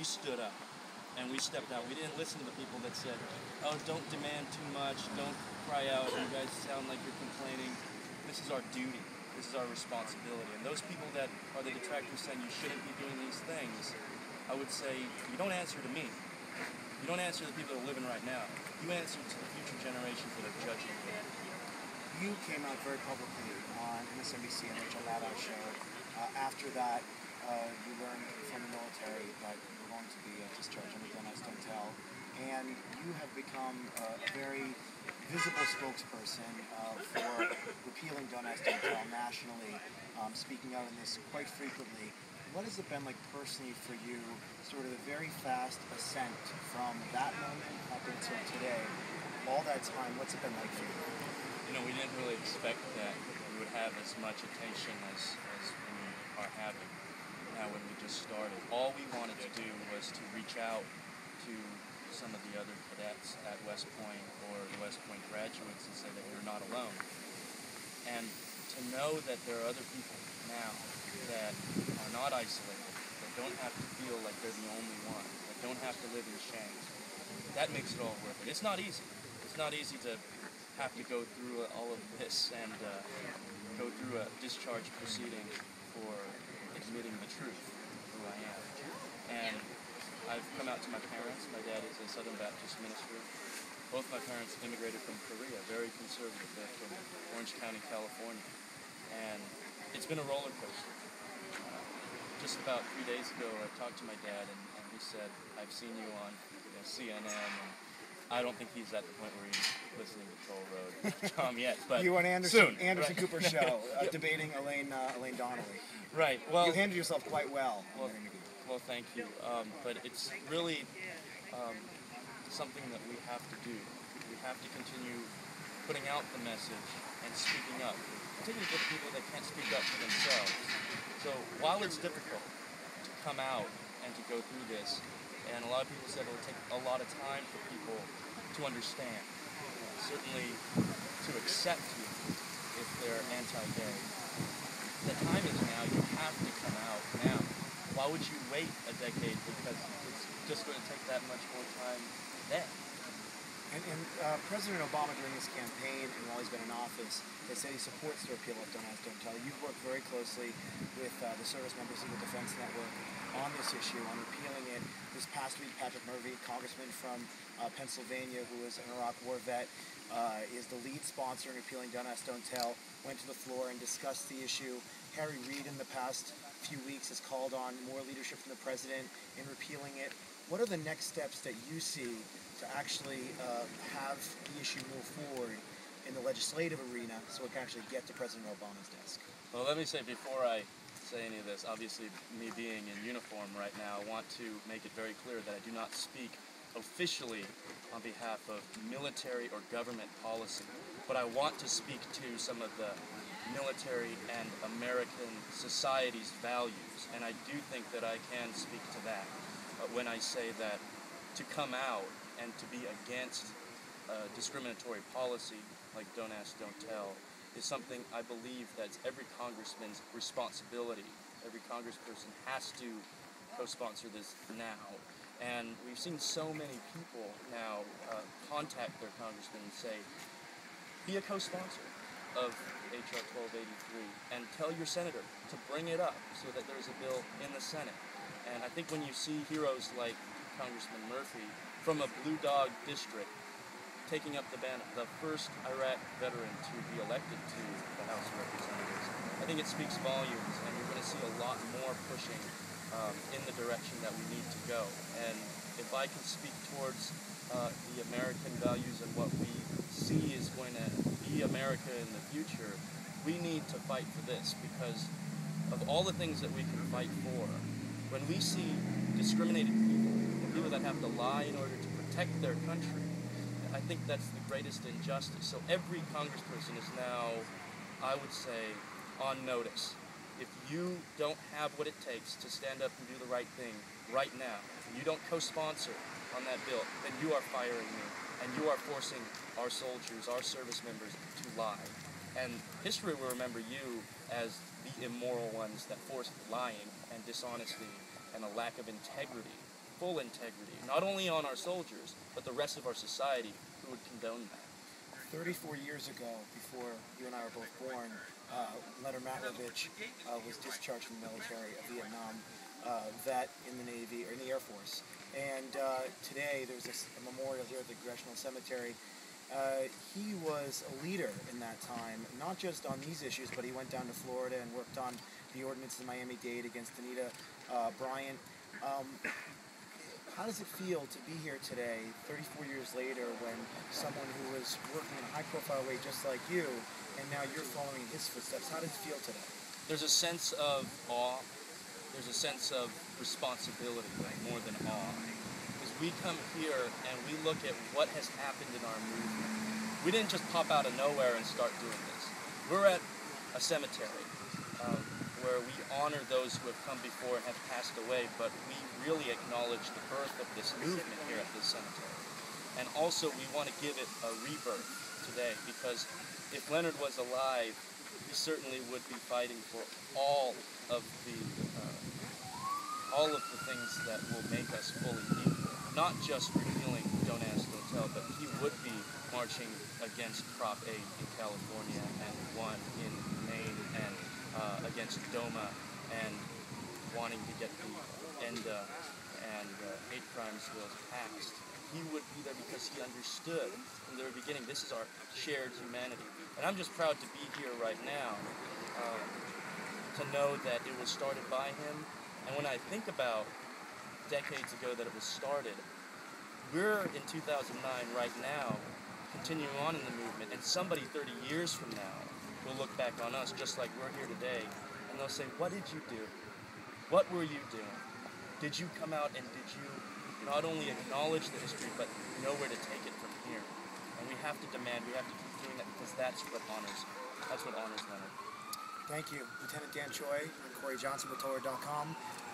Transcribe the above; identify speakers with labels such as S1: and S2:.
S1: we stood up and we stepped out. We didn't listen to the people that said, oh, don't demand too much, don't cry out, you guys sound like you're complaining. This is our duty. This is our responsibility. And those people that are the detractors saying you shouldn't be doing these things, I would say, you don't answer to me. You don't answer to the people that are living right now. You answer to the future generations that are judging you.
S2: You came out very publicly on MSNBC and the Joe Maddow show. After that, you learned from the military that you were going to be discharged under Don't Ask, Don't Tell. And you have become a very visible spokesperson for repealing Don't Ask, Don't Tell nationally, speaking out on this quite frequently. What has it been like personally for you, sort of the very fast ascent from that moment up until today, all that time, what's it been like for you?
S1: You know, we didn't really expect that we would have as much attention as we are having now when we just started. All we wanted to do was to reach out to some of the other cadets at West Point or the West Point graduates and say that we're not alone. And to know that there are other people now that are not isolated, that don't have to feel like they're the only one, that don't have to live in shame, that makes it all worth it. It's not easy. It's not easy to have to go through all of this and go through a discharge proceeding for admitting the truth of who I am. And I've come out to my parents. My dad is a Southern Baptist minister. Both my parents immigrated from Korea, very conservative. They're from Orange County, California. And it's been a roller coaster. Just about 3 days ago, I talked to my dad, and he said, I've seen you on CNN, and I don't think he's at the point where he's listening to Troll Road yet, but
S2: you on
S1: soon,
S2: Anderson
S1: right?
S2: Cooper show, debating Elaine Donnelly.
S1: Right. Well,
S2: you handled yourself quite well.
S1: Well, thank you. But it's really something that we have to do. We have to continue putting out the message and speaking up, particularly for people that can't speak up for themselves. So while it's difficult to come out and to go through this, and a lot of people said it will take a lot of time for people to understand, certainly to accept you if they're anti-gay. The time is now. You have to come out now. Why would you wait a decade? Because it's just going to take that much more time then.
S2: And President Obama during his campaign and while he's been in office has said he supports the repeal of Don't Ask, Don't Tell. You've worked very closely with the service members of the Defense Network on this issue, on repealing it. This past week, Patrick Murphy, congressman from Pennsylvania, who is an Iraq War vet, is the lead sponsor in repealing Don't Ask, Don't Tell, went to the floor and discussed the issue. Harry Reid in the past few weeks has called on more leadership from the president in repealing it. What are the next steps that you see to actually have the issue move forward in the legislative arena so it can actually get to President Obama's desk?
S1: Well, let me say before I say any of this, obviously me being in uniform right now, I want to make it very clear that I do not speak officially on behalf of military or government policy, but I want to speak to some of the military and American society's values, and I do think that I can speak to that when I say that to come out and to be against discriminatory policy like Don't Ask, Don't Tell is something I believe that's every congressman's responsibility. Every congressperson has to co-sponsor this now. And we've seen so many people now contact their congressman and say, be a co-sponsor of H.R. 1283 and tell your senator to bring it up so that there's a bill in the Senate. And I think when you see heroes like Congressman Murphy from a Blue Dog district taking up the banner, the first Iraq veteran to be elected to the House of Representatives, I think it speaks volumes, and you're going to see a lot more pushing in the direction that we need to go. And if I can speak towards the American values and what we see is going to be America in the future, we need to fight for this, because of all the things that we can fight for, when we see discriminated people that have to lie in order to protect their country, I think that's the greatest injustice. So every congressperson is now, I would say, on notice. If you don't have what it takes to stand up and do the right thing right now, and you don't co-sponsor on that bill, then you are firing me, and you are forcing our soldiers, our service members, to lie. And history will remember you as the immoral ones that forced lying and dishonesty and a lack of integrity full integrity, not only on our soldiers, but the rest of our society who would condone that.
S2: 34 years ago, before you and I were both born, Leonard Matlovich was discharged from the military of Vietnam, vet in the Navy, or in the Air Force. And today there's a memorial here at the Congressional Cemetery. He was a leader in that time, not just on these issues, but he went down to Florida and worked on the ordinance in Miami-Dade against Anita Bryant. How does it feel to be here today, 34 years later, when someone who was working in a high-profile way just like you, and now you're following in his footsteps? How does it feel today?
S1: There's a sense of awe. There's a sense of responsibility, more than awe. Because we come here and we look at what has happened in our movement. We didn't just pop out of nowhere and start doing this. We're at a cemetery where we honor those who have come before and have passed away, but we really acknowledge the birth of this movement here at this cemetery. And also we want to give it a rebirth today, because if Leonard was alive, he certainly would be fighting for all of the things that will make us fully equal. Not just repealing Don't Ask, Don't Tell, but he would be marching against Prop 8 in California and 1 in Maine, and against DOMA, and wanting to get the ENDA and hate crimes bills passed. He would be there because he understood from the very beginning, this is our shared humanity. And I'm just proud to be here right now to know that it was started by him. And when I think about decades ago that it was started, we're in 2009 right now, continuing on in the movement, and somebody 30 years from now will look back on us just like we're here today, and they'll say, what did you do? What were you doing? Did you come out and did you not only acknowledge the history, but know where to take it from here? And we have to demand, we have to keep doing that, because that's what honors Leonard.
S2: Thank you. Lieutenant Dan Choi. I'm Corey Johnson with Toller.com.